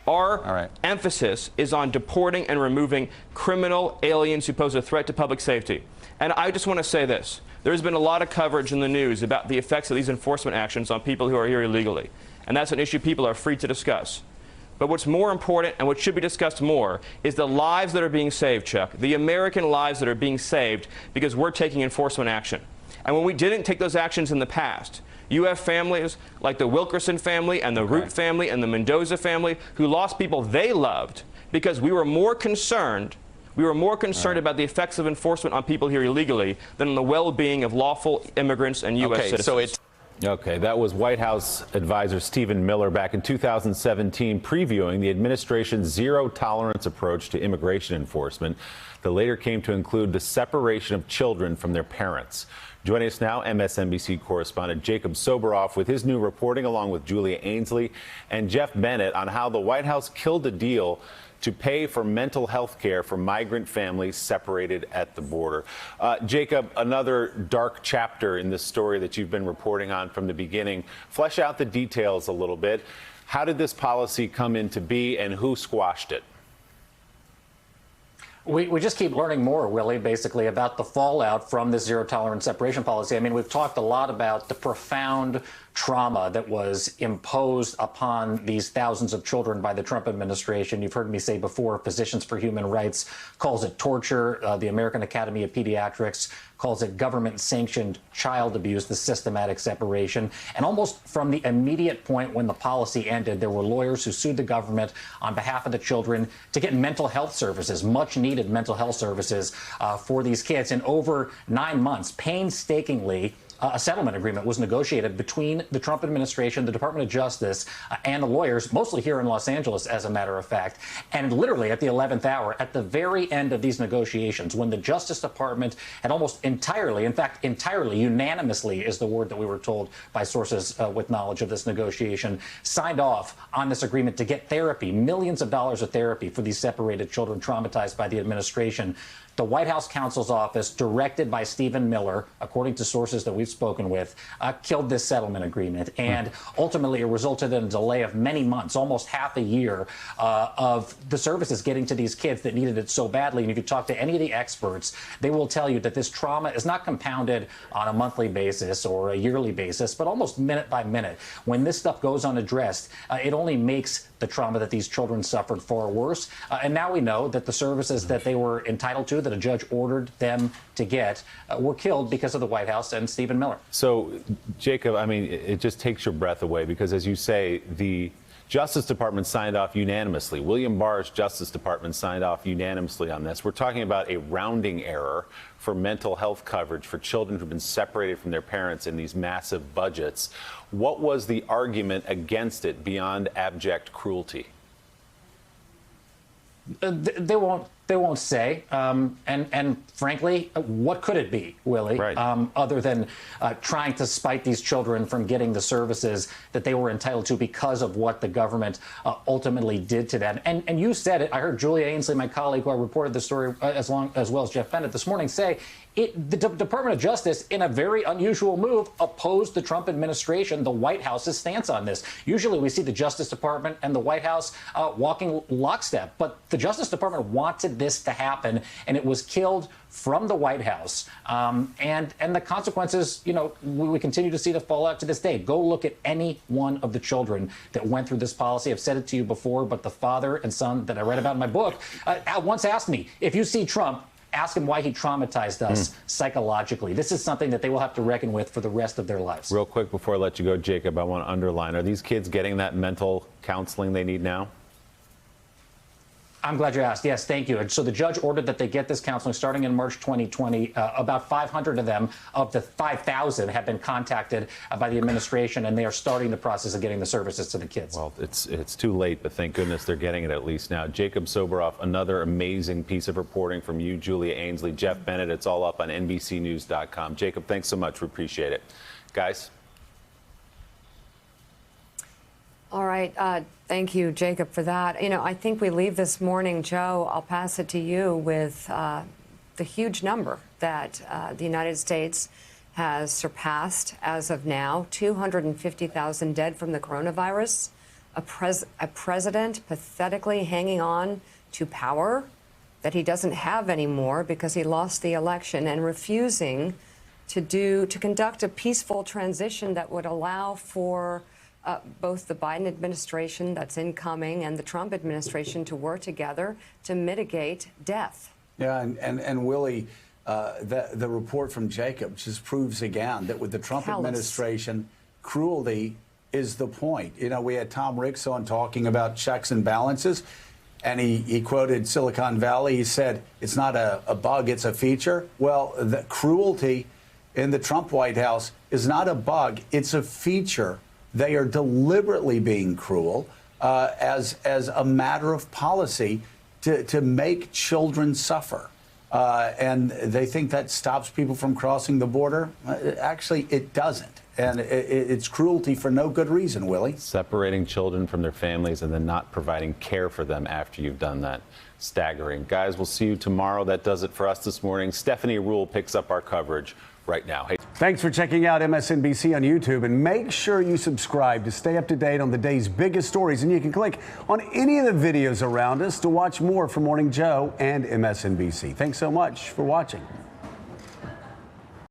Our emphasis is on deporting and removing criminal aliens who pose a threat to public safety. And I just want to say this. There's been a lot of coverage in the news about the effects of these enforcement actions on people who are here illegally. And that's an issue people are free to discuss. But what's more important and what should be discussed more is the lives that are being saved, Chuck, the American lives that are being saved because we're taking enforcement action. And when we didn't take those actions in the past, you have families like the Wilkerson family and the Root family and the Mendoza family who lost people they loved because we were more concerned about the effects of enforcement on people here illegally than on the well-being of lawful immigrants and U.S. citizens. Okay, that was White House advisor Stephen Miller back in 2017 previewing the administration's zero-tolerance approach to immigration enforcement that later came to include the separation of children from their parents. Joining us now, MSNBC correspondent Jacob Soboroff with his new reporting, along with Julia Ainsley and Jeff Bennett, on how the White House killed a deal to pay for mental health care for migrant families separated at the border. Jacob, another dark chapter in this story that you've been reporting on from the beginning. Flesh out the details a little bit. How did this policy come into be and who squashed it? We just keep learning more, Willie, basically, about the fallout from this zero-tolerance separation policy. I mean, we've talked a lot about the profound trauma that was imposed upon these thousands of children by the Trump administration. You've heard me say before, Physicians for Human Rights calls it torture. The American Academy of Pediatrics calls it government-sanctioned child abuse, the systematic separation. And almost from the immediate point when the policy ended, there were lawyers who sued the government on behalf of the children to get mental health services, much-needed mental health services for these kids. In over 9 months, painstakingly, a settlement agreement was negotiated between the Trump administration, the Department of Justice, and the lawyers, mostly here in Los Angeles, as a matter of fact. And literally at the 11th hour, at the very end of these negotiations, when the Justice Department had almost entirely, in fact, entirely, unanimously is the word that we were told by sources with knowledge of this negotiation, signed off on this agreement to get therapy, millions of dollars of therapy for these separated children traumatized by the administration. The White House counsel's office, directed by Stephen Miller, according to sources that we've spoken with, killed this settlement agreement. And ultimately, it resulted in a delay of many months, almost half a year, of the services getting to these kids that needed it so badly. And if you talk to any of the experts, they will tell you that this trauma is not compounded on a monthly basis or a yearly basis, but almost minute by minute. When this stuff goes unaddressed, it only makes the trauma that these children suffered far worse. And now we know that the services that they were entitled to, that a judge ordered them to get, were killed because of the White House and Stephen Miller. So, Jacob, I mean, it just takes your breath away because, as you say, the Justice Department signed off unanimously. William Barr's Justice Department signed off unanimously on this. We're talking about a rounding error for mental health coverage for children who've been separated from their parents in these massive budgets. What was the argument against it beyond abject cruelty? They won't say. And frankly, what could it be, Willie, other than trying to spite these children from getting the services that they were entitled to because of what the government ultimately did to them? And you said it. I heard Julia Ainsley, my colleague, who I reported the story as well as Jeff Bennett this morning, say the Department of Justice, in a very unusual move, opposed the Trump administration, the White House's stance on this. Usually we see the Justice Department and the White House walking lockstep, but the Justice Department wanted this to happen, and it was killed from the White House. And the consequences, you know, we continue to see the fallout to this day. Go look at any one of the children that went through this policy. I've said it to you before, but the father and son that I read about in my book once asked me, if you see Trump, ask him why he traumatized us psychologically. This is something that they will have to reckon with for the rest of their lives. Real quick before I let you go, Jacob, I want to underline, are these kids getting that mental counseling they need now? I'm glad you asked. Yes, thank you. And so the judge ordered that they get this counseling starting in March 2020. About 500 of them, of the 5,000, have been contacted by the administration, and they are starting the process of getting the services to the kids. Well, it's too late, but thank goodness they're getting it at least now. Jacob Soboroff, another amazing piece of reporting from you, Julia Ainsley, Jeff Bennett. It's all up on NBCnews.com. Jacob, thanks so much. We appreciate it. Guys? All right. Thank you, Jacob, for that. You know, I think we leave this morning, Joe, I'll pass it to you, with the huge number that the United States has surpassed as of now, 250,000 dead from the coronavirus. a president pathetically hanging on to power that he doesn't have anymore because he lost the election, and refusing to conduct a peaceful transition that would allow for both the Biden administration that's incoming and the Trump administration to work together to mitigate death. Yeah, and Willie, the report from Jacob just proves again that with the Trump administration, cruelty is the point. You know, we had Tom Ricks on talking about checks and balances, and he quoted Silicon Valley. He said, it's not a bug, it's a feature. Well, the cruelty in the Trump White House is not a bug, it's a feature. They are deliberately being cruel as a matter of policy to make children suffer. And they think that stops people from crossing the border. Actually, it doesn't. And it's cruelty for no good reason, Willie. Separating children from their families and then not providing care for them after you've done that. Staggering. Guys, we'll see you tomorrow. That does it for us this morning. Stephanie Ruhle picks up our coverage right now. Hey. Thanks for checking out MSNBC on YouTube, and make sure you subscribe to stay up to date on the day's biggest stories. And you can click on any of the videos around us to watch more from Morning Joe and MSNBC. Thanks so much for watching.